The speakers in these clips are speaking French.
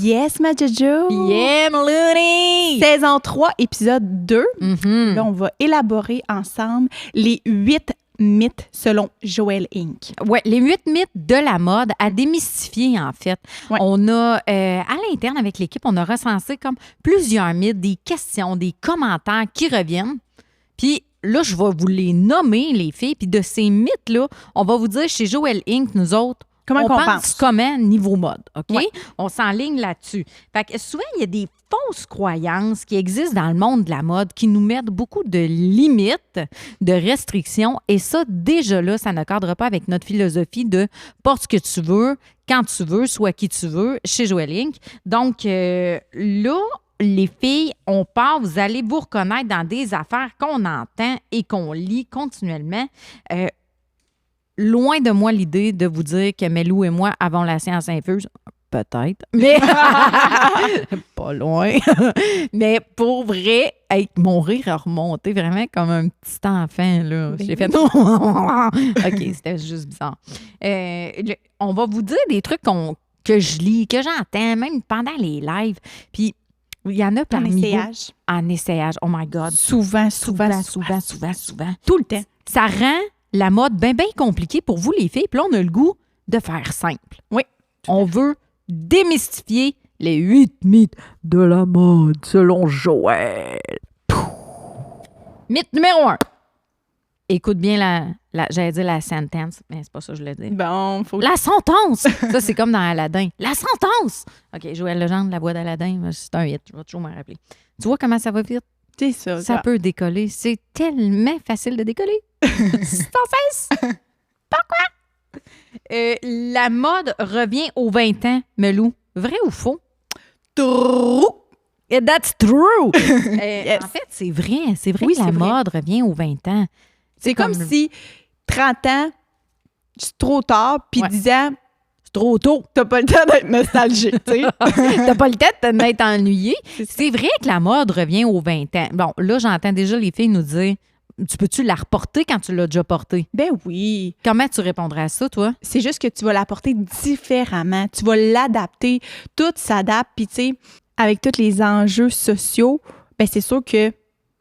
Yes, ma Jojo! Yeah, Looney! Saison 3, épisode 2. Mm-hmm. Là, on va élaborer ensemble les 8 mythes selon Joël Inc. Oui, les 8 mythes de la mode à démystifier, en fait. Ouais. On a, à l'interne, avec l'équipe, on a recensé comme plusieurs mythes, des questions, des commentaires qui reviennent. Puis là, je vais vous les nommer, les filles. Puis de ces mythes-là, on va vous dire chez Joël Inc., nous autres, Comment on qu'on pense pense? comment niveau mode, OK? Ouais. On s'enligne là-dessus. Fait que souvent, il y a des fausses croyances qui existent dans le monde de la mode qui nous mettent beaucoup de limites, de restrictions. Et ça, déjà là, ça ne cadre pas avec notre philosophie de porte ce que tu veux, quand tu veux, soit qui tu veux, chez Joël Inc. Donc, là, les filles, on part, vous allez vous reconnaître dans des affaires qu'on entend et qu'on lit continuellement. Loin de moi l'idée de vous dire que Melou et moi avons la science infuse. Peut-être. Mais pas loin. Mais pour vrai, hey, mon rire a remonté vraiment comme un petit enfant. Là. Ben J'ai fait OK, c'était juste bizarre. On va vous dire des trucs que je lis, que j'entends, même pendant les lives. Puis il y en a parmi essayage. vous. En essayage. Oh my God. Souvent. Souvent. Tout le temps. Ça rend la mode bien compliquée pour vous, les filles. Puis là, on a le goût de faire simple. Oui. On veut démystifier les 8 mythes de la mode selon Joël. Mythe numéro 1. Écoute bien j'allais dire la sentence, mais c'est pas ça que je voulais dire. Bon, faut... La sentence! Ça, c'est comme dans Aladdin. La sentence! OK, Joël Legendre, la voix d'Aladin, c'est un hit. Je vais toujours m'en rappeler. Tu vois comment ça va vite? C'est ça. Ça peut décoller. C'est tellement facile de décoller. Sans cesse. Pourquoi? La mode revient aux 20 ans, Melou. Vrai ou faux? True. That's true. Yes. En fait, c'est vrai. C'est vrai Oui, que la c'est vrai. mode revient aux 20 ans. C'est comme si 30 ans, c'est trop tard, puis Ouais. 10 ans, C'est trop tôt. t'as pas le temps d'être nostalgique, tu sais. T'as pas le temps de t'être ennuyé. C'est vrai que la mode revient aux 20 ans. Bon, là, j'entends déjà les filles nous dire tu peux-tu la reporter quand tu l'as déjà portée? Ben oui. Comment tu répondrais à ça, toi? C'est juste que tu vas l'apporter différemment. Tu vas l'adapter. Tout s'adapte. Puis, tu sais, avec tous les enjeux sociaux, ben c'est sûr que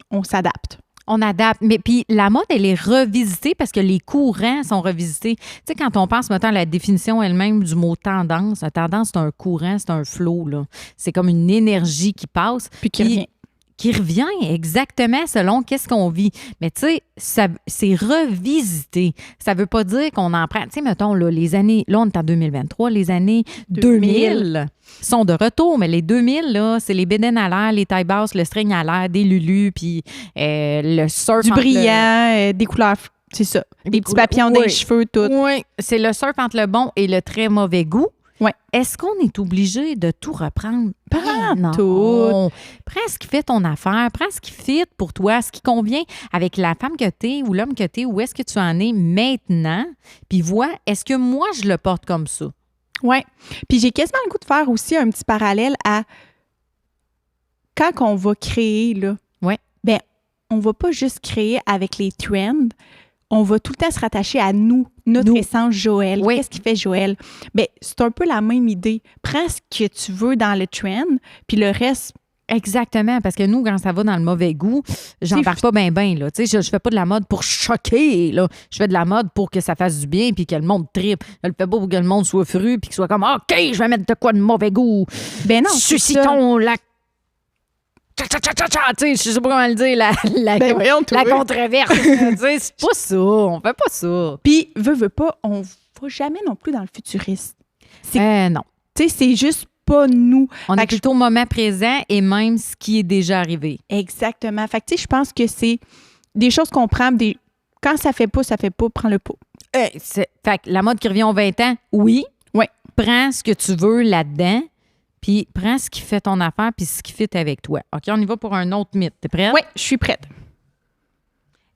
on s'adapte. On adapte. Mais puis la mode, elle est revisitée parce que les courants sont revisités. Tu sais, quand on pense maintenant à la définition elle-même du mot tendance, une tendance, c'est un courant, c'est un flow, là. C'est comme une énergie qui passe. Puis qui revient. Qui revient exactement selon qu'est-ce qu'on vit. Mais tu sais, c'est revisité. Ça veut pas dire qu'on en prend. Tu sais, mettons, là, les années, là, on est en 2023, les années 2000 sont de retour, mais les 2000, là, c'est les bédaines à l'air, les tailles basses, le string à l'air, des lulus, puis le surf. Du entre brillant, des couleurs, c'est ça. Des petits papillons dans les cheveux, tout. Oui, c'est le surf entre le bon et le très mauvais goût. Ouais. Est-ce qu'on est obligé de tout reprendre? Pas non. tout. Prends ce qui fait ton affaire, prends ce qui fit pour toi, ce qui convient avec la femme que t'es ou l'homme que t'es, où est-ce que tu en es maintenant, puis vois, est-ce que moi, je le porte comme ça? Oui. Puis j'ai quasiment le goût de faire aussi un petit parallèle à quand on va créer, là. Ouais. Ben, on va pas juste créer avec les trends. On va tout le temps se rattacher à nous, notre essence Joël. Oui. Qu'est-ce qui fait Joël? Bien, c'est un peu la même idée. Prends ce que tu veux dans le trend, puis le reste... Exactement, parce que nous, quand ça va dans le mauvais goût, j'embarque pas bien, là. Tu sais, je fais pas de la mode pour choquer, là. Je fais de la mode pour que ça fasse du bien puis que le monde tripe. Je le fais pas pour que le monde soit fru puis qu'il soit comme « OK, je vais mettre de quoi de mauvais goût. » Ben non, c'est ça. Suscitons la... Tu sais, je sais pas comment le dire, Ben voyons, toi. la controverse. Tu sais, c'est pas ça, on fait pas ça. Puis, veut pas, on va jamais non plus dans le futuriste. Non. Tu sais, c'est juste pas nous. On Fait est que plutôt au moment présent et même ce qui est déjà arrivé. Exactement. Fait que, tu sais, je pense que c'est des choses qu'on prend, quand ça fait pas, prends-le pas. Fait que la mode qui revient aux 20 ans, oui. Ouais. Prends ce que tu veux là-dedans, puis prends ce qui fait ton affaire puis ce qui fit avec toi. OK, on y va pour un autre mythe. T'es prête? Oui, je suis prête.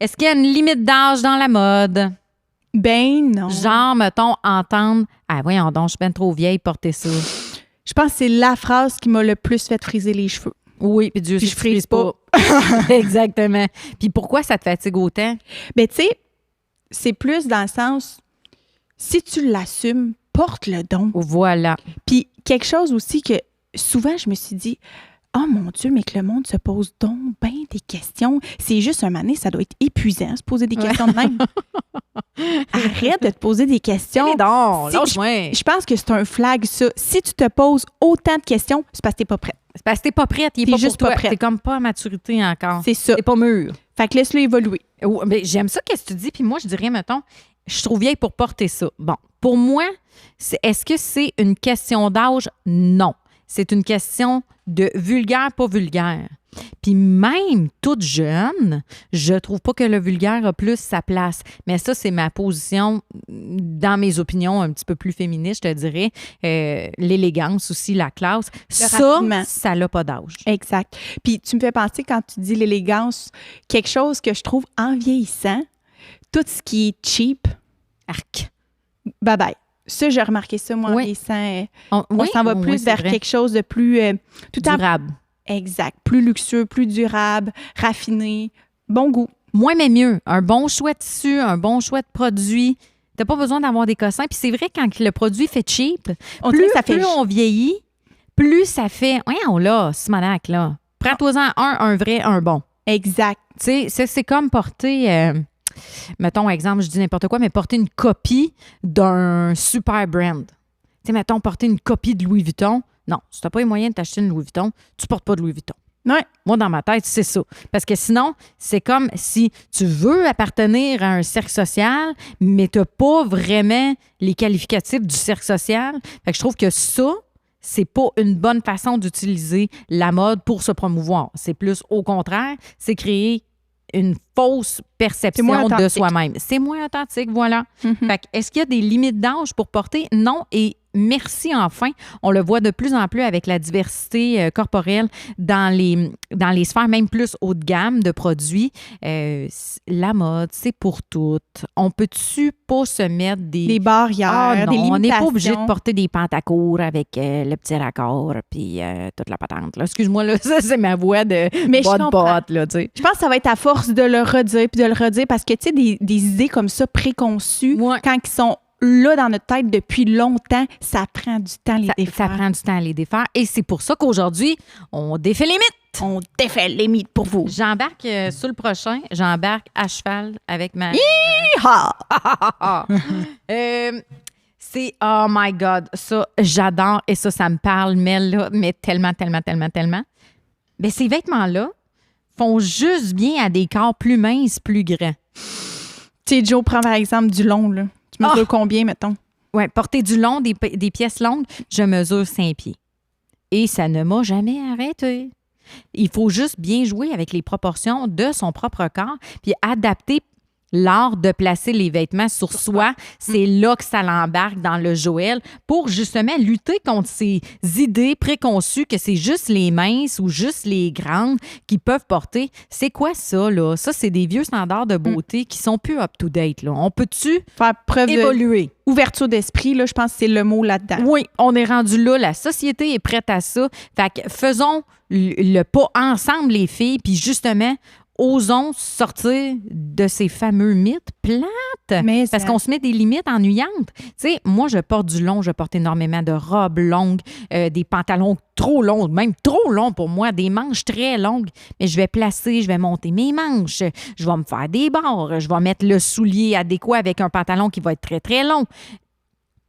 Est-ce qu'il y a une limite d'âge dans la mode? Ben non. Genre, mettons, entendre « Ah, voyons donc, je suis bien trop vieille, porter ça. » Je pense que c'est la phrase qui m'a le plus fait friser les cheveux. Oui, puis Dieu Puis sait je que tu frises frise pas. Exactement. Puis pourquoi ça te fatigue autant? Ben, tu sais, c'est plus dans le sens, si tu l'assumes, porte-le donc. Voilà. Puis quelque chose aussi que souvent, je me suis dit, oh mon Dieu, mais que le monde se pose donc bien des questions. C'est juste un moment donné, ça doit être épuisant, se poser des questions de même. Arrête de te poser des questions. Non, Si- Je pense que c'est un flag, ça. Si tu te poses autant de questions, c'est parce que t'es pas prête. C'est parce que t'es pas prête. Il est T'es pas juste pour pas toi. prête. T'es comme pas à maturité encore. C'est ça. T'es pas mûr. Fait que laisse-le évoluer. Mais j'aime ça, qu'est-ce que tu dis. Puis moi, je dirais, mettons, je suis trop vieille pour porter ça. Bon, pour moi, est-ce que c'est une question d'âge? Non. C'est une question de vulgaire, pas vulgaire. Puis même toute jeune, je trouve pas que le vulgaire a plus sa place. Mais ça, c'est ma position dans mes opinions un petit peu plus féministes, je te dirais. L'élégance aussi, la classe. raffinement. Ça n'a pas d'âge. Exact. Puis tu me fais penser, quand tu dis l'élégance, quelque chose que je trouve en vieillissant, tout ce qui est cheap, Arc. bye-bye. Ça, j'ai remarqué ça, moi, en Oui. vieillissant. On S'en va plus c'est vers vrai. quelque chose de plus... tout en Durable. exact. Plus luxueux, plus durable, raffiné, bon goût. Moins mais mieux. Un bon choix de tissu, un bon choix de produit. T'as pas besoin d'avoir des cossins. Puis c'est vrai, quand le produit fait cheap, On dirait plus, que ça fait... plus on vieillit, plus ça fait... Voyons là, Simonac, là. Prends-toi-en un vrai, un bon. Exact. Tu sais, c'est comme porter... mettons, exemple, je dis n'importe quoi, mais porter une copie d'un super brand. Tu sais, mettons, porter une copie de Louis Vuitton. Non, si t'as pas les moyens de t'acheter une Louis Vuitton, tu portes pas de Louis Vuitton. Ouais. Moi, dans ma tête, c'est ça. Parce que sinon, c'est comme si tu veux appartenir à un cercle social, mais tu n'as pas vraiment les qualificatifs du cercle social. Fait que je trouve que ça, c'est pas une bonne façon d'utiliser la mode pour se promouvoir. C'est plus au contraire, c'est créer une fausse perception moins de authentique. soi-même. C'est moins authentique, voilà. Mhm. Fait que est-ce qu'il y a des limites d'âge pour porter? Non. Et merci enfin. On le voit de plus en plus avec la diversité corporelle dans les sphères, même plus haut de gamme de produits. La mode, c'est pour toutes. On peut-tu pas se mettre Des barrières, Ah non, des limitations. on n'est pas obligé de porter des pantacours avec le petit raccord puis toute la patente. Là. Excuse-moi, là, ça, c'est ma voix de Mais je bas de comprends. botte, là, tu sais. Je pense que ça va être à force de le redire puis de le redire parce que, tu sais, des idées comme ça préconçues, Ouais. quand ils sont là dans notre tête depuis longtemps, ça prend du temps à les Ça défaire. prend du temps à les défaire. Et c'est pour ça qu'aujourd'hui, on défait les mythes. On défait les mythes pour vous. J'embarque sur le prochain. J'embarque à cheval avec ma... Hi-ha! C'est, oh my God, ça, j'adore et ça me parle, mais tellement, tellement, tellement, tellement. Mais ces vêtements-là font juste bien à des corps plus minces, plus grands. Tu sais, Joe, prends par exemple du long, là. Tu mesures Ah! combien, mettons? Oui, porter du long, des pièces longues, je mesure 5 pieds. Et ça ne m'a jamais arrêté. Il faut juste bien jouer avec les proportions de son propre corps, puis adapter l'art de placer les vêtements sur soi. C'est là que ça l'embarque dans le Joël pour justement lutter contre ces idées préconçues que c'est juste les minces ou juste les grandes qui peuvent porter. C'est quoi ça, là? Ça, c'est des vieux standards de beauté qui sont plus up-to-date, là. On peut-tu Faire preuve évoluer? d'ouverture d'esprit, là, je pense que c'est le mot là-dedans. Oui, on est rendu là. La société est prête à ça. Fait que faisons le pas ensemble, les filles, puis justement, osons sortir de ces fameux mythes plates. Mais Parce ça- qu'on se met des limites ennuyantes. Tu sais, moi, je porte du long, je porte énormément de robes longues, des pantalons trop longs, même trop longs pour moi, des manches très longues. Mais je vais placer, je vais monter mes manches, je vais me faire des barres, je vais mettre le soulier adéquat avec un pantalon qui va être très, très long.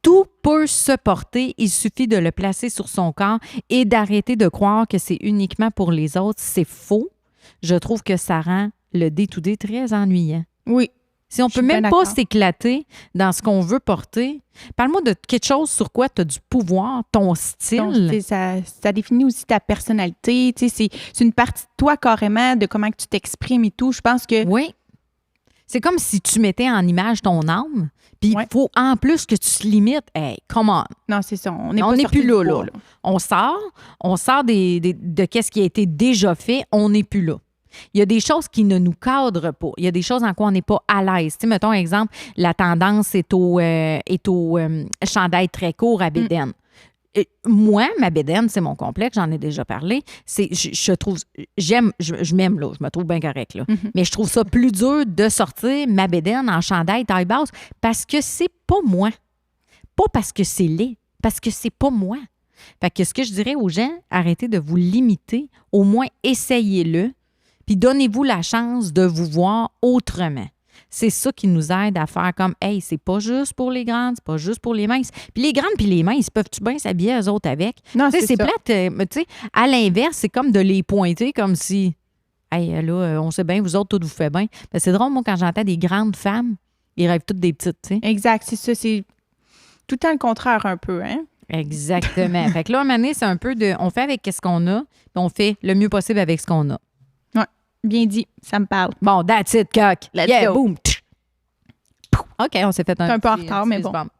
Tout peut se porter, il suffit de le placer sur son corps et d'arrêter de croire que c'est uniquement pour les autres. C'est faux. Je trouve que ça rend le day-to-day très ennuyant. Oui. Si on Je peut suis même bien pas d'accord. s'éclater dans ce qu'on veut porter, parle-moi de quelque chose sur quoi tu as du pouvoir, ton Donc, style. tu sais, ça définit aussi ta personnalité. Tu sais, c'est une partie de toi carrément, de comment que tu t'exprimes et tout. Je pense que Oui. C'est comme si tu mettais en image ton âme, puis il Ouais. faut en plus que tu te limites. Hey, come on. non, c'est ça. On On n'est n'est sorti plus du là, bois, là. On sort de qu'est-ce qui a été déjà fait, on n'est plus là. Il y a des choses qui ne nous cadrent pas. Il y a des choses en quoi on n'est pas à l'aise. Tu sais, mettons, exemple, la tendance est au chandail très court à bédaine. Moi, ma bédaine, c'est mon complexe, j'en ai déjà parlé. Je trouve, je m'aime, là, je me trouve bien correct, là. Mais je trouve ça plus dur de sortir ma bédaine en chandail taille basse parce que c'est pas moi. Pas parce que c'est laid, parce que c'est pas moi. Fait que ce que je dirais aux gens, arrêtez de vous limiter, au moins essayez-le, puis donnez-vous la chance de vous voir autrement. C'est ça qui nous aide à faire comme, hey, c'est pas juste pour les grandes, c'est pas juste pour les minces. Puis les grandes puis les minces, peuvent-tu bien s'habiller eux autres avec? Non, Tu sais, c'est ça. plate, mais tu sais, à l'inverse, c'est comme de les pointer comme si, hey, là, on sait bien, vous autres, tout vous fait bien. Ben, c'est drôle, moi, quand j'entends des grandes femmes, ils rêvent toutes des petites, tu sais. Exact, c'est ça. C'est tout le temps le contraire un peu, hein? Exactement. Fait que là, à un moment donné, c'est un peu de, on fait avec ce qu'on a, puis on fait le mieux possible avec ce qu'on a. Bien dit, ça me parle. Bon, that's it, coq. Let's Yeah, go. boom. OK, on s'est fait C'est un peu en petit retard, mais fist bon. bump.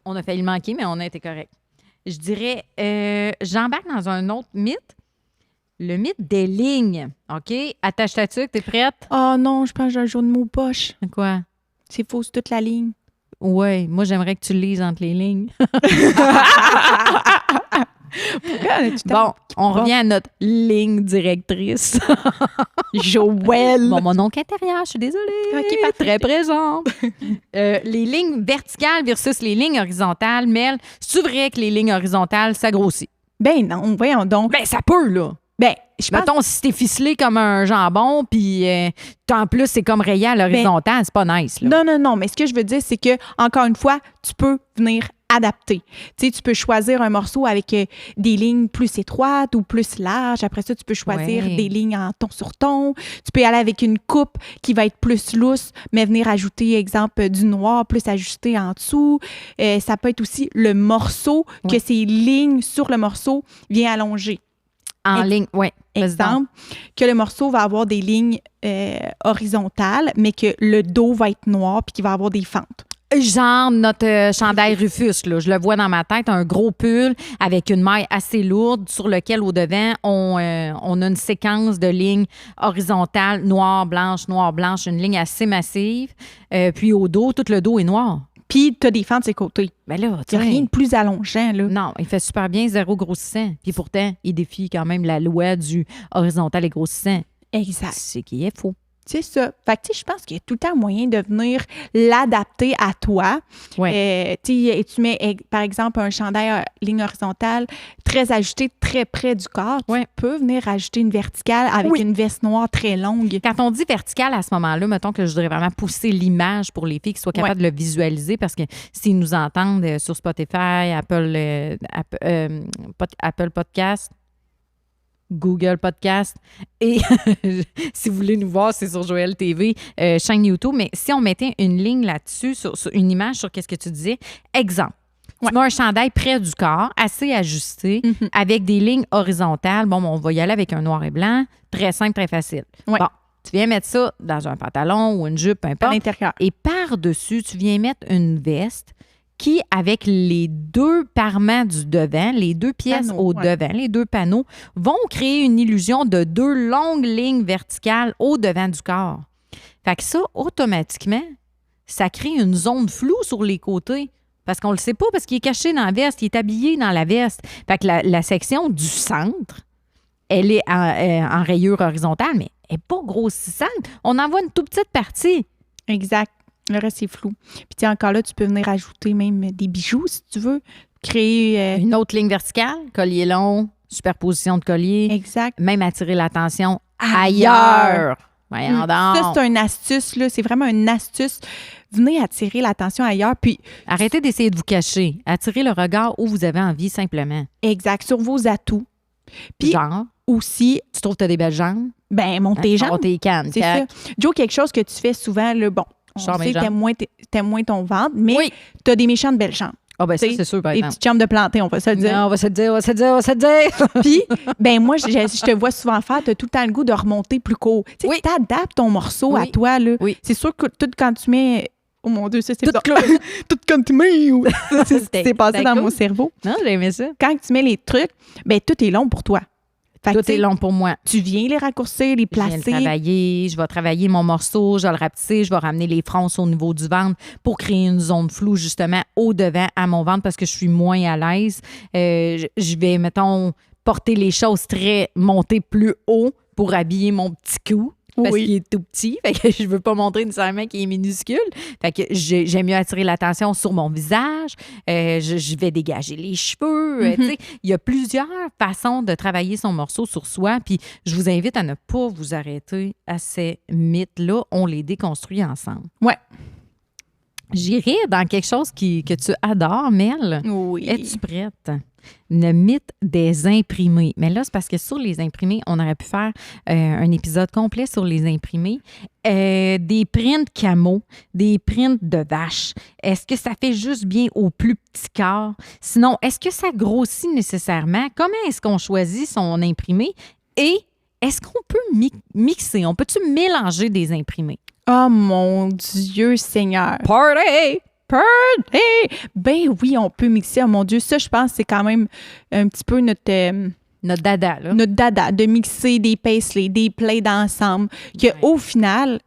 On a failli le manquer, mais on a été correct. Je dirais, j'embarque dans un autre mythe, le mythe des lignes. OK? Attache ta tuque, t'es prête? Oh non, je pense que j'ai un jeu de mots poche. Quoi? C'est fausse toute la ligne. Ouais, moi, j'aimerais que tu le lises entre les lignes. Bon, on revient à notre ligne directrice. Joël. Bon, mon oncle intérieur, je suis désolée. OK, parfait. Très présent. Les lignes verticales versus les lignes horizontales. Mel, c'est-tu vrai que les lignes horizontales, ça grossit? Ben non, voyons donc. Ben, ça peut, là. Ben, je pense... Mettons, si t'es ficelé comme un jambon, puis en plus, c'est comme rayé à l'horizontale, c'est pas nice, là. Non, mais ce que je veux dire, c'est que, encore une fois, tu peux venir adapter. Tu sais, tu peux choisir un morceau avec des lignes plus étroites ou plus larges. Après ça, tu peux choisir Ouais. des lignes en ton sur ton. Tu peux aller avec une coupe qui va être plus lousse, mais venir ajouter, exemple, du noir plus ajusté en dessous. Ça peut être aussi le morceau, Ouais. que ces lignes sur le morceau viennent allonger. En ligne, oui. Exemple, que le morceau va avoir des lignes horizontales, mais que le dos va être noir puis qu'il va avoir des fentes. Genre notre chandail Rufus, là, je le vois dans ma tête, un gros pull avec une maille assez lourde sur lequel, au devant, on a une séquence de lignes horizontales, noire, blanche, une ligne assez massive. Puis au dos, tout le dos est noir. Puis, tu as des fentes de ses côtés. Ben là, Il tu n'y a sais. rien de plus allongeant, là. Non, il fait super bien, zéro grossissant. Puis pourtant, il défie quand même la loi du horizontal et grossissant. Exact. C'est qui est faux. C'est ça. Fait que, tu sais, je pense qu'il y a tout le temps moyen de venir l'adapter à toi. Ouais. Tu sais, tu mets, par exemple, un chandail ligne horizontale très ajusté, très près du corps. Ouais. Tu peux venir ajouter une verticale avec Oui. une veste noire très longue. Quand on dit vertical à ce moment-là, mettons que je voudrais vraiment pousser l'image pour les filles qui soient capables de le visualiser parce que s'ils nous entendent sur Spotify, Apple Podcast, Google Podcast et si vous voulez nous voir, c'est sur Joël TV, chaîne YouTube. Mais si on mettait une ligne là-dessus, sur une image sur qu'est-ce que tu disais, exemple, tu mets un chandail près du corps, assez ajusté, avec des lignes horizontales. Bon, on va y aller avec un noir et blanc, très simple, très facile. Ouais. Bon, tu viens mettre ça dans un pantalon ou une jupe, peu À importe. l'intérieur. Et par-dessus, tu viens mettre une veste qui, avec les deux parements du devant, les deux pièces Panneaux, au ouais. devant, les deux panneaux, vont créer une illusion de deux longues lignes verticales au devant du corps. Fait que ça, automatiquement, ça crée une zone floue sur les côtés. Parce qu'on le sait pas, parce qu'il est caché dans la veste, il est habillé dans la veste. Fait que la section du centre, elle est en rayure horizontale, mais elle n'est pas grossissante. On en voit une toute petite partie. Exact. Le reste, c'est flou. Puis, tu sais, encore là, tu peux venir ajouter même des bijoux, si tu veux. Créer... Une autre ligne verticale, collier long, superposition de collier, exact. même attirer l'attention ailleurs. Voyons donc. Ça, c'est une astuce, là. C'est vraiment une astuce. Venez attirer l'attention ailleurs. Puis, Arrêtez d'essayer de vous cacher. Attirez le regard où vous avez envie, simplement. exact, sur vos atouts. Puis, Genre, aussi, tu trouves que tu as des belles jambes? ben, monte tes jambes. Monte tes cannes. C'est ça. Joe, quelque chose que tu fais souvent, là, bon, on Sors mes sait que jambes. t'aimes moins ton ventre, mais Oui. t'as des méchantes belles jambes. Ah, ben ça, T'sais, c'est sûr, par Des exemple. petites jambes de planté, on va se le dire. Non, on va se le dire, on va se le dire, on va se le dire. Puis, ben moi, je te vois souvent faire, tu as tout le temps le goût de remonter plus court. Tu sais, Oui. t'adaptes ton morceau à Oui. toi, là. Oui. C'est sûr que tout quand tu mets... Oh mon Dieu, ça, c'est Tout ça. clos. Tout quand tu mets... C'est passé c'était dans cool. mon cerveau. Non, j'ai aimé ça. Quand tu mets les trucs, ben tout est long pour toi. Fait que, Tout tu sais, est long pour moi. Tu viens les raccourcir, les Je viens le placer. travailler, je vais travailler mon morceau, je vais le rapetisser, je vais ramener les fronces au niveau du ventre pour créer une zone floue, justement, au devant à mon ventre parce que je suis moins à l'aise. Je vais, mettons, porter les choses très montées plus haut pour habiller mon petit cou. parce Oui. qu'il est tout petit. Fait que je veux pas montrer nécessairement qu'il est minuscule. Fait que j'aime mieux attirer l'attention sur mon visage. Je vais dégager les cheveux. Tu sais, il y a plusieurs façons de travailler son morceau sur soi. Puis je vous invite à ne pas vous arrêter à ces mythes-là. On les déconstruit ensemble. Ouais. J'irai dans quelque chose que tu adores, Mel. Oui. Es-tu prête? Le mythe des imprimés. Mais là, c'est parce que sur les imprimés, on aurait pu faire un épisode complet sur les imprimés. Des prints camo, des prints de vache. Est-ce que ça fait juste bien au plus petit quart? Sinon, est-ce que ça grossit nécessairement? Comment est-ce qu'on choisit son imprimé? Et est-ce qu'on peut mixer? On peut-tu mélanger des imprimés? Oh mon Dieu Seigneur. Party! Ben oui, on peut mixer. Oh mon Dieu, ça, je pense, c'est quand même un petit peu notre dada, là. Notre dada, de mixer des paisley, des plaids d'ensemble, qu'au final,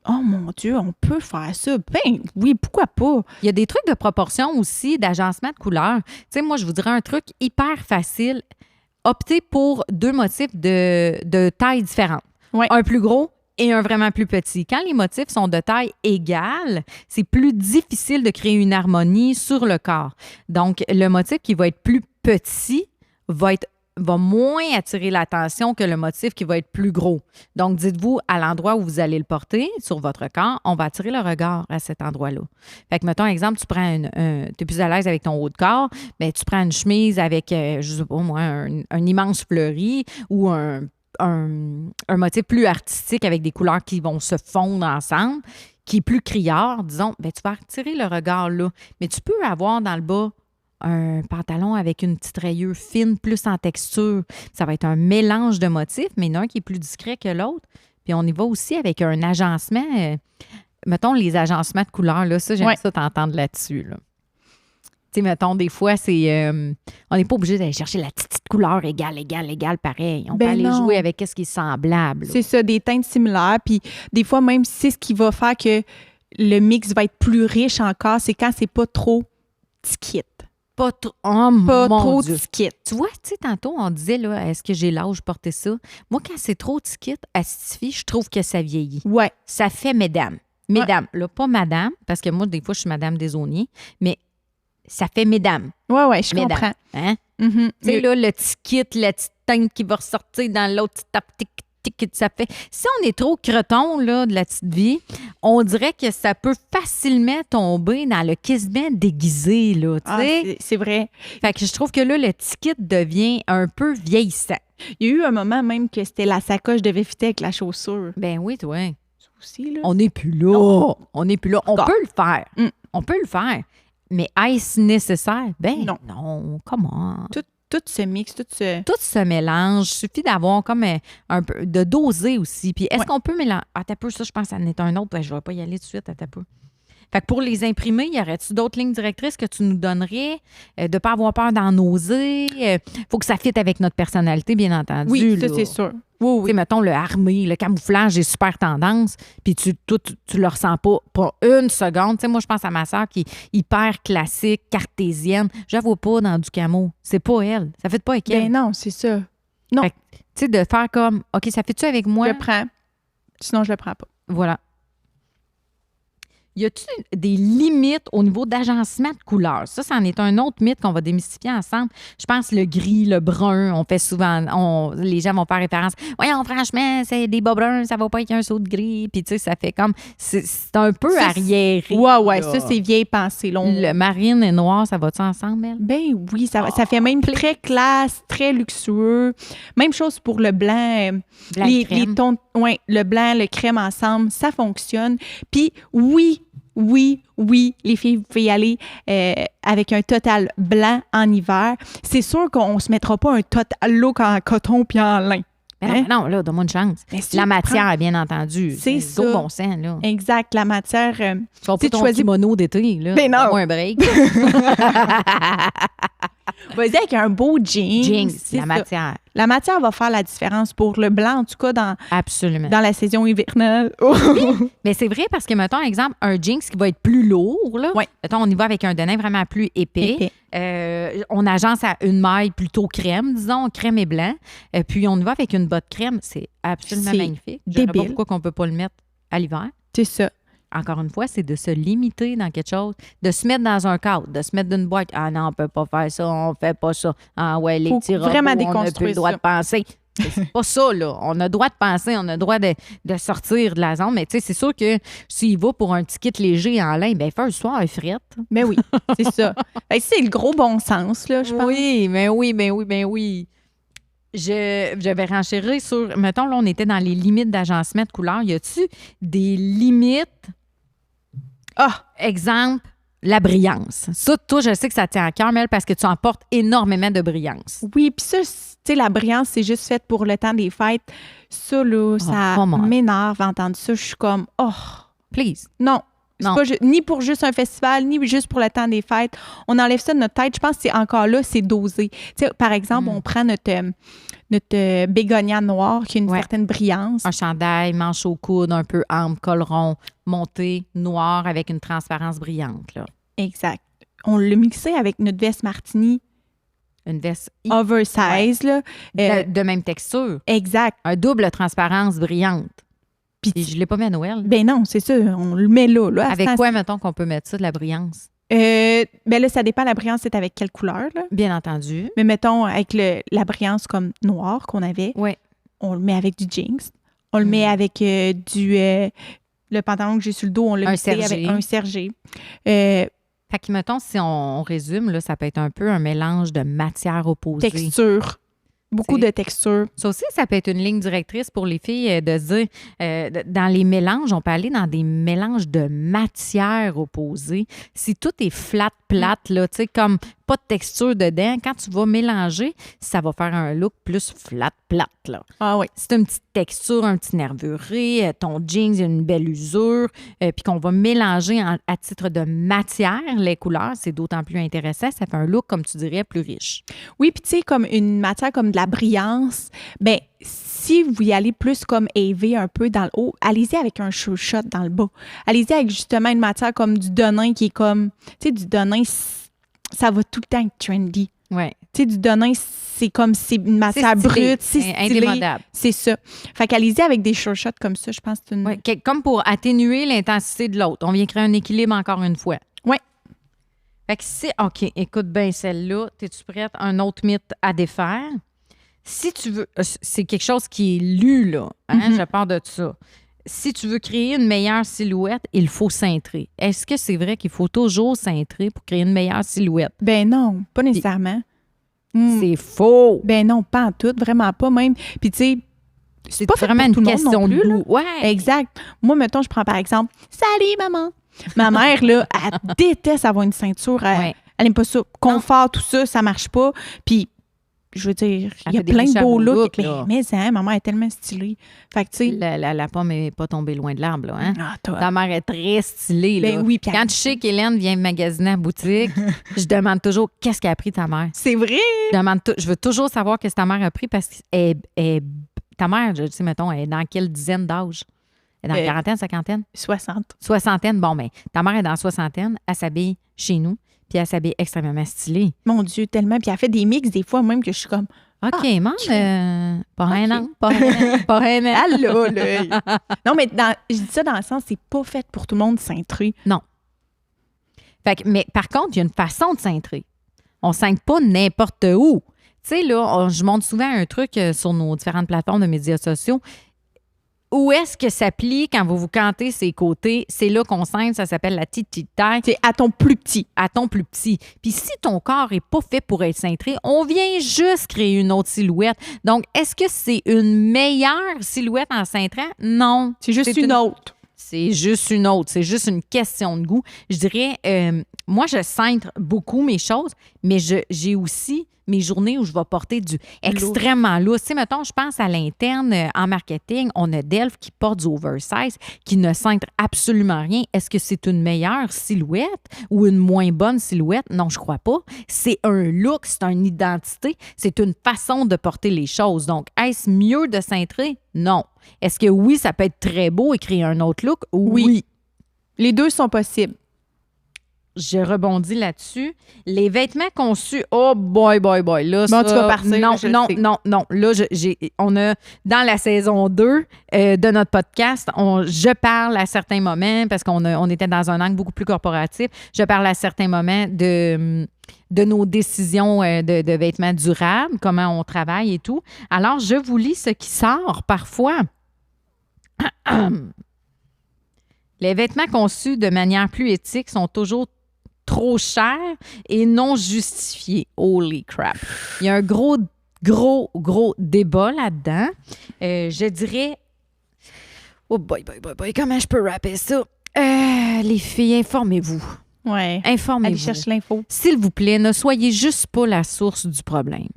oh mon Dieu, on peut faire ça. Ben oui, pourquoi pas? Il y a des trucs de proportion aussi, d'agencement de couleurs. Tu sais, moi, je vous dirais un truc hyper facile. Optez pour 2 motifs de taille différente. Ouais. Un plus gros et un vraiment plus petit. Quand les motifs sont de taille égale, c'est plus difficile de créer une harmonie sur le corps. Donc, le motif qui va être plus petit va moins attirer l'attention que le motif qui va être plus gros. Donc, dites-vous, à l'endroit où vous allez le porter, sur votre corps, on va attirer le regard à cet endroit-là. Fait que, mettons, exemple, tu prends t'es plus à l'aise avec ton haut de corps, bien, tu prends une chemise avec, je sais pas moi, un immense fleuri ou un motif plus artistique avec des couleurs qui vont se fondre ensemble, qui est plus criard, disons, bien, tu vas attirer le regard là. Mais tu peux avoir dans le bas un pantalon avec une petite rayure fine, plus en texture. Ça va être un mélange de motifs, mais il y en a un qui est plus discret que l'autre. Puis on y va aussi avec un agencement. Mettons les agencements de couleurs, là, ça, j'aime ça t'entendre là-dessus. Là. Tu sais, mettons, des fois, c'est... on n'est pas obligé d'aller chercher la petite couleur égale, pareil. On peut aller jouer avec ce qui est semblable. C'est ça, des teintes similaires. Puis des fois, même, c'est ce qui va faire que le mix va être plus riche encore, c'est quand c'est pas trop tiquite. Pas trop Dieu. Tiquite. Tu vois, tu sais, tantôt, on disait, là, est-ce que j'ai l'âge de porter ça? Moi, quand c'est trop tiquite, astifié, je trouve que ça vieillit. Ouais. Ça fait mesdames. Mesdames. Là, pas madame, parce que moi, des fois, je suis madame Desaulniers, mais ça fait mesdames. Ouais, je comprends. Hein? Mm-hmm. Tu sais, là, le petit kit, la petite teinte qui va ressortir dans l'autre petite tape, ça fait. Si on est trop creton, là, de la petite vie, on dirait que ça peut facilement tomber dans le quasiment déguisé, là, tu sais. C'est vrai. Fait que je trouve que là, le petit kit devient un peu vieillissant. Il y a eu un moment même que c'était la sacoche devait fitter avec la chaussure. Ben oui, toi. Ça aussi, là. On n'est plus là. Non. On n'est plus là. On peut le faire. Mm. On peut le faire. Mais est-ce nécessaire? Ben non. Comment? Tout se mixe, tout se mélange. Il suffit d'avoir comme un peu de doser aussi. Puis est-ce qu'on peut mélanger? Ah, t'as peu, ça, je pense, ça en est un autre. Ben, je ne vais pas y aller tout de suite, à peu. Fait que pour les imprimer, y aurait-tu d'autres lignes directrices que tu nous donnerais? De ne pas avoir peur d'en oser? Faut que ça fitte avec notre personnalité, bien entendu. Oui, là. ça, c'est sûr. Oui. Tu sais, mettons, le armé, le camouflage est super tendance, puis tu le ressens pas une seconde. Tu sais, moi, je pense à ma sœur qui est hyper classique, cartésienne. Je la vois pas dans du camo. C'est pas elle. Ça fait pas avec elle. Ben non, c'est ça. Non. Tu sais, de faire comme, OK, ça fait-tu avec moi? Je le prends. Sinon, je le prends pas. Voilà. Y a-t-il des limites au niveau d'agencement de couleurs? Ça en est un autre mythe qu'on va démystifier ensemble. Je pense le gris, le brun, on fait souvent, les gens vont faire référence. Voyons, franchement, c'est des bas bruns, ça va pas avec un saut de gris. Puis tu sais, ça fait comme, c'est un peu arriéré. Ouais, là. ça, c'est vieille pensée. Le marine et noir, ça va-tu ensemble, elle? Ben oui, ça fait même très classe, très luxueux. Même chose pour le blanc. Les tons, le blanc, le crème ensemble, ça fonctionne. Puis oui, les filles, vous pouvez y aller avec un total blanc en hiver. C'est sûr qu'on ne se mettra pas un total look en coton puis en lin. Mais non, là, donne-moi une chance. Si la matière, bien entendu. C'est ça. Bon sens, là. Exact, la matière. Tu vas pas ton kimono d'été, là. Mais non. Un break. Vas-y avec un beau jeans. Jeans, c'est la ça. matière. La matière va faire la différence pour le blanc, en tout cas, Absolument. dans la saison hivernale. Mais c'est vrai parce que, mettons, exemple, un jeans qui va être plus lourd, là. Ouais. Mettons, on y va avec un denim vraiment plus épais. On agence à une maille plutôt crème, disons, crème et blanc. Puis on y va avec une botte crème. C'est absolument C'est magnifique. Je ne sais pas débile. pourquoi on ne peut pas le mettre à l'hiver. C'est ça. Encore une fois, c'est de se limiter dans quelque chose, de se mettre dans un cadre, de se mettre dans une boîte. Ah non, on peut pas faire ça, on fait pas ça. Ah ouais, les Faut petits robots, vraiment on n'a plus déconstruire le droit ça. de penser. C'est pas ça, là. On a le droit de penser, on a le droit de sortir de la zone. Mais tu sais, c'est sûr que s'il va pour un petit kit léger en lin, bien, fais un soir, un frette. Mais oui, c'est ça. Fait que c'est le gros bon sens, là, je pense. Oui, mais oui. Je vais renchérir sur... Mettons, là, on était dans les limites d'agencement de couleurs. Y a-tu des limites? Exemple, la brillance. Ça, toi, je sais que ça tient à cœur, Mel, parce que tu emportes énormément de brillance. Oui, puis ça, tu sais, la brillance, c'est juste fait pour le temps des fêtes. Ça, là, ça come on. m'énerve d'entendre ça. Je suis comme, Please. non. C'est Non. pas ni pour juste un festival, ni juste pour le temps des fêtes. On enlève ça de notre tête. Je pense que c'est encore là, c'est dosé. Tu sais, par exemple, on prend notre bégonia noire qui a une Ouais. certaine brillance. Un chandail, manche au coude, un peu ample, col rond, monté, noir, avec une transparence brillante. Là. Exact. On l'a mixé avec notre veste martini Une veste oversize, là. de même texture. Exact. Un double transparence brillante. Puis Et je ne l'ai pas mis à Noël. ben non, c'est ça. On le met là. À Avec ce quoi, mettons, qu'on peut mettre ça, de la brillance? ben là, ça dépend, la brillance, c'est avec quelle couleur, là. Bien entendu. Mais mettons, avec la brillance comme noire qu'on avait, Oui. on le met avec du jeans. On le met avec le pantalon que j'ai sur le dos, on l'a Un mixé sergé. avec un sergé. Fait que, mettons, si on résume, là, ça peut être un peu un mélange de matières opposées. Texture. Beaucoup T'sais. de texture. Ça aussi, ça peut être une ligne directrice pour les filles de se dire, dans les mélanges, on peut aller dans des mélanges de matières opposées. Si tout est flat, plate, là, tu sais, comme pas de texture dedans, quand tu vas mélanger, ça va faire un look plus flat, plate, là. Ah oui. C'est une petite texture, un petit nervuré, ton jeans, il y a une belle usure, puis qu'on va mélanger à titre de matière les couleurs, c'est d'autant plus intéressant. Ça fait un look, comme tu dirais, plus riche. Oui, puis tu sais, comme une matière comme de la brillance, ben si vous y allez plus comme AV un peu dans le haut, allez-y avec un sure shot dans le bas. Allez-y avec justement une matière comme du denim qui est comme, tu sais, du denim, ça va tout le temps être trendy. Ouais. Tu sais, du denim, c'est comme, c'est une matière stylé, brute, c'est stylé. indémodable. C'est ça. Fait qu'allez-y avec des sure shots comme ça, je pense que c'est une... Ouais, comme pour atténuer l'intensité de l'autre. On vient créer un équilibre encore une fois. Oui. Fait que c'est OK, écoute bien celle-là. Es-tu prête? Un autre mythe à défaire. Si tu veux, c'est quelque chose qui est lu, là. Hein? Je pars de ça. Si tu veux créer une meilleure silhouette, il faut cintrer. Est-ce que c'est vrai qu'il faut toujours cintrer pour créer une meilleure silhouette? Ben non, pas nécessairement. C'est faux. Ben non, pas en tout, vraiment pas même. Puis tu sais, C'est pas fait vraiment pour tout une le monde question non plus, de là. goût. Ouais. Exact. Moi, mettons, je prends par exemple, salut maman. Ma mère, là, elle déteste avoir une ceinture. Ouais. Elle n'aime pas ça. Confort, tout ça, ça marche pas. Puis, je veux dire, Elle il y a fait des plein de riches beaux à looks. là. Mais hein, maman est tellement stylée. Fait que, tu sais, La pomme n'est pas tombée loin de l'arbre, là. Hein? ah, toi. Ta mère est très stylée. Là. Ben oui, puis Quand je sais qu'Hélène vient magasiner à la boutique, je demande toujours qu'est-ce qu'a pris ta mère. C'est vrai. Je veux toujours savoir qu'est-ce que ta mère a pris parce que ta mère, je sais, mettons, elle est dans quelle dizaine d'âge? Elle est dans la quarantaine, cinquantaine? 60. Soixantaine. Bon, mais ta mère est dans la soixantaine, elle s'habille chez nous, puis elle s'habille extrêmement stylée. Mon Dieu, tellement. Puis elle fait des mix des fois même que je suis comme, OK, maman, pas un an, pas un an. elle a l'œil. Non, mais je dis ça dans le sens, c'est pas fait pour tout le monde cintrer. Non. Fait que, mais par contre, il y a une façon de cintrer. On ne cintre pas n'importe où. Tu sais, là, je montre souvent un truc sur nos différentes plateformes de médias sociaux. Où est-ce que ça plie quand vous cantez ses côtés? C'est là qu'on cintre, ça s'appelle la petite taille. C'est à ton plus petit. À ton plus petit. Puis si ton corps n'est pas fait pour être cintré, on vient juste créer une autre silhouette. Donc, est-ce que c'est une meilleure silhouette en cintrant? Non. C'est juste une autre. C'est juste une autre. C'est juste une question de goût. Je dirais, moi, je cintre beaucoup mes choses, mais j'ai aussi mes journées où je vais porter du extrêmement lourd. Tu sais, mettons, je pense à l'interne en marketing, on a Delph qui porte du oversize, qui ne cintre absolument rien. Est-ce que c'est une meilleure silhouette ou une moins bonne silhouette? Non, je crois pas. C'est un look, c'est une identité, c'est une façon de porter les choses. Donc, est-ce mieux de cintrer? Non. Est-ce que oui, ça peut être très beau et créer un autre look? Oui. Les deux sont possibles. Je rebondis là-dessus. Les vêtements conçus, oh boy. Là, ça, tu vas partir. Non. Là, on a, dans la saison 2 de notre podcast, je parle à certains moments, parce qu'on était dans un angle beaucoup plus corporatif, je parle à certains moments de nos décisions de vêtements durables, comment on travaille et tout. Alors, je vous lis ce qui sort parfois. Les vêtements conçus de manière plus éthique sont toujours trop chers et non justifiés. Holy crap. Il y a un gros débat là-dedans. Je dirais... Oh boy, comment je peux rapper ça? Les filles, informez-vous. Ouais. Informez-vous. Allez chercher l'info. S'il vous plaît, ne soyez juste pas la source du problème.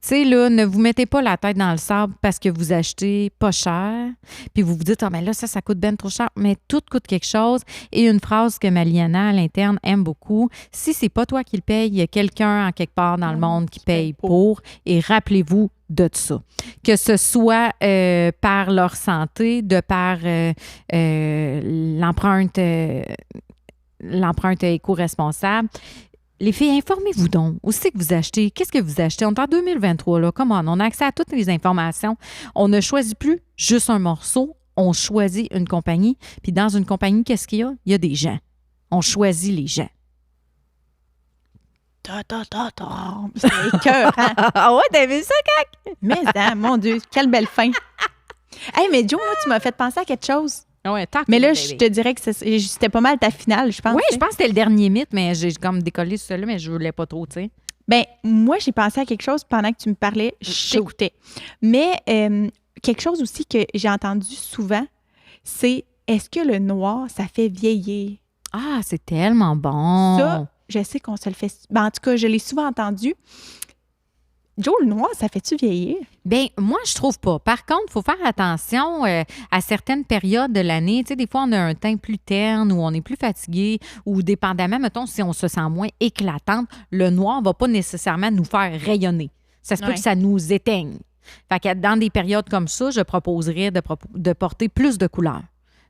Tu sais, là, ne vous mettez pas la tête dans le sable parce que vous achetez pas cher, puis vous vous dites, ah, mais là, ça coûte bien trop cher. Mais tout coûte quelque chose. Et une phrase que Maliana, à l'interne, aime beaucoup, si c'est pas toi qui le paye, il y a quelqu'un en quelque part dans le monde qui paye pour. Et rappelez-vous de ça. Que ce soit par leur santé, de par l'empreinte éco-responsable. Les filles, informez-vous donc. Où c'est que vous achetez? Qu'est-ce que vous achetez? On est en 2023, là. Come on, on a accès à toutes les informations. On ne choisit plus juste un morceau. On choisit une compagnie. Puis dans une compagnie, qu'est-ce qu'il y a? Il y a des gens. On choisit les gens. C'est écœurant. Ah ouais, t'as vu ça, cac? Mais, mon Dieu, quelle belle fin. Hey, mais Jo, moi, tu m'as fait penser à quelque chose. Ouais, mais là, je te dirais que c'était pas mal ta finale, je pense. Oui, je pense que c'était le dernier mythe, mais j'ai comme décollé sur celui-là, mais je voulais pas trop, tu sais. Bien, moi, j'ai pensé à quelque chose pendant que tu me parlais. Je t'écoutais. Mais quelque chose aussi que j'ai entendu souvent, c'est est-ce que le noir, ça fait vieillir? Ah, c'est tellement bon! Ça, je sais qu'on se le fait... Ben, en tout cas, je l'ai souvent entendu. Jo, le noir, ça fait-tu vieillir? Bien, moi, je trouve pas. Par contre, il faut faire attention à certaines périodes de l'année. Tu sais, des fois, on a un teint plus terne ou on est plus fatigué ou dépendamment, mettons, si on se sent moins éclatante, le noir va pas nécessairement nous faire rayonner. Ça se peut que ça nous éteigne. Fait que dans des périodes comme ça, je proposerais de porter plus de couleurs.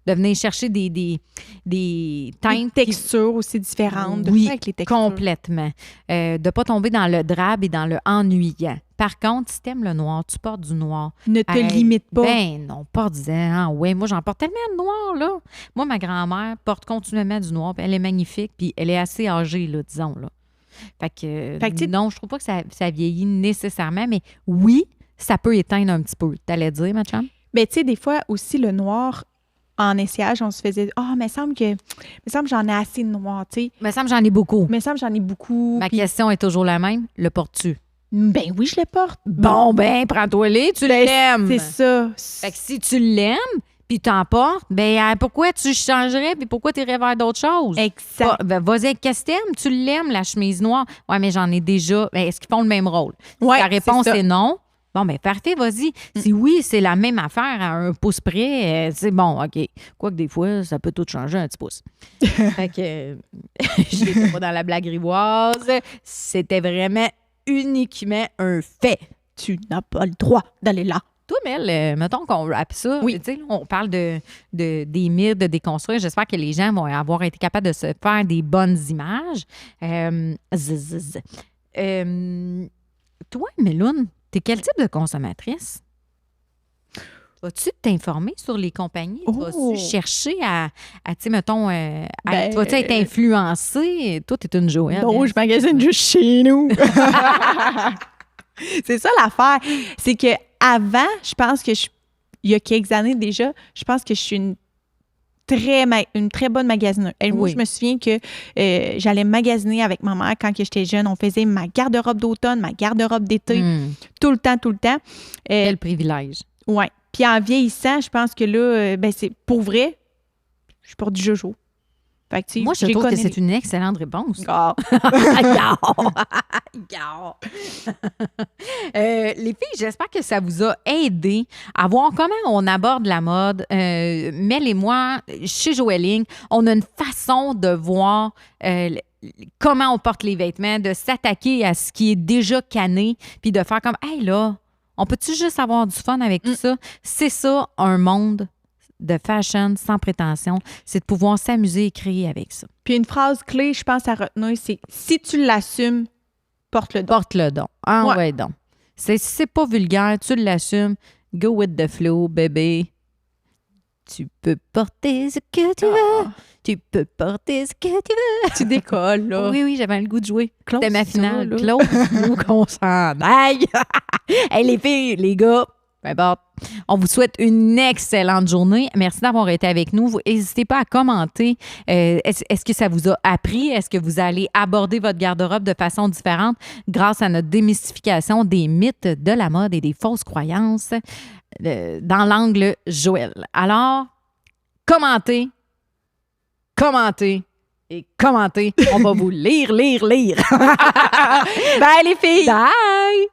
De venir chercher des teintes. Des textures aussi différentes. Oui, avec les textures. Complètement. De ne pas tomber dans le drabe et dans le ennuyant. Par contre, si t'aimes le noir, tu portes du noir. Ne te limite pas. Ben non, porte-en. Ah ouais, moi, j'en porte tellement de noir, là. Moi, ma grand-mère porte continuellement du noir. Elle est magnifique, puis elle est assez âgée, là, disons, là. Fait que non, je trouve pas que ça vieillit nécessairement, mais oui, ça peut éteindre un petit peu. T'allais dire, ma chum? Ben, tu sais, des fois aussi, le noir... En essayage, on se faisait « Ah, mais il semble que j'en ai assez de noir, tu sais. » Il me semble que j'en ai beaucoup. Mais il semble que j'en ai beaucoup. Ma question est toujours la même. Le portes-tu? Ben oui, je le porte. Bon, ben, prends-toi-les, tu l'aimes. C'est ça. Fait que si tu l'aimes, puis t'en portes, ben pourquoi tu changerais, puis pourquoi tu irais vers d'autres choses? Exact. Ben, vas-y, qu'est-ce que t'aimes? Tu l'aimes, la chemise noire? Ouais, mais j'en ai déjà. Ben, est-ce qu'ils font le même rôle? Ouais, si ta réponse est non. Bon, bien, parfait, vas-y. Si oui, c'est la même affaire à un pouce près, c'est bon, OK. Quoique des fois, ça peut tout changer un petit pouce. Fait que je n'étais pas dans la blague grivoise. C'était vraiment uniquement un fait. Tu n'as pas le droit d'aller là. Toi, Mel, mettons qu'on rappe ça. Oui. Tu sais, on parle des mythes, de déconstruire. J'espère que les gens vont avoir été capables de se faire des bonnes images. Toi, Méloune, t'es quel type de consommatrice? Vas-tu t'informer sur les compagnies? Vas-tu chercher à tu sais, mettons, vas-tu être influencée? Toi, t'es une Joëlle. Non, je magasine juste chez nous. C'est ça l'affaire. C'est que avant, je pense que il y a quelques années déjà, je pense que je suis une très bonne magasineuse. Et moi, je me souviens que j'allais magasiner avec ma mère quand j'étais jeune. On faisait ma garde-robe d'automne, ma garde-robe d'été, tout le temps. Quel privilège. Oui. Puis en vieillissant, je pense que là, c'est pour vrai, je porte du Jojo. Fait que, moi, je trouve que c'est une excellente réponse. Les filles, j'espère que ça vous a aidé à voir comment on aborde la mode. Mel et moi, chez Joëling, on a une façon de voir comment on porte les vêtements, de s'attaquer à ce qui est déjà cané, puis de faire comme, hey là, on peut-tu juste avoir du fun avec tout ça? C'est ça, un monde de fashion sans prétention, c'est de pouvoir s'amuser et créer avec ça. Puis une phrase clé, je pense, à retenir, c'est « Si tu l'assumes, porte-le don. » Porte-le don. Ah ouais, donc. Si c'est pas vulgaire, tu l'assumes, go with the flow, bébé. Tu peux porter ce que tu veux. Tu peux porter ce que tu veux. Tu décolles, là. Oui, j'avais le goût de jouer. Close, c'était ma finale. ça, Close, qu'on s'en aille. Hey, les filles, les gars, peu importe. On vous souhaite une excellente journée. Merci d'avoir été avec nous. N'hésitez pas à commenter. Est-ce que ça vous a appris? Est-ce que vous allez aborder votre garde-robe de façon différente grâce à notre démystification des mythes de la mode et des fausses croyances dans l'angle Joël? Alors, commentez et commentez. On va vous lire. Bye les filles! Bye!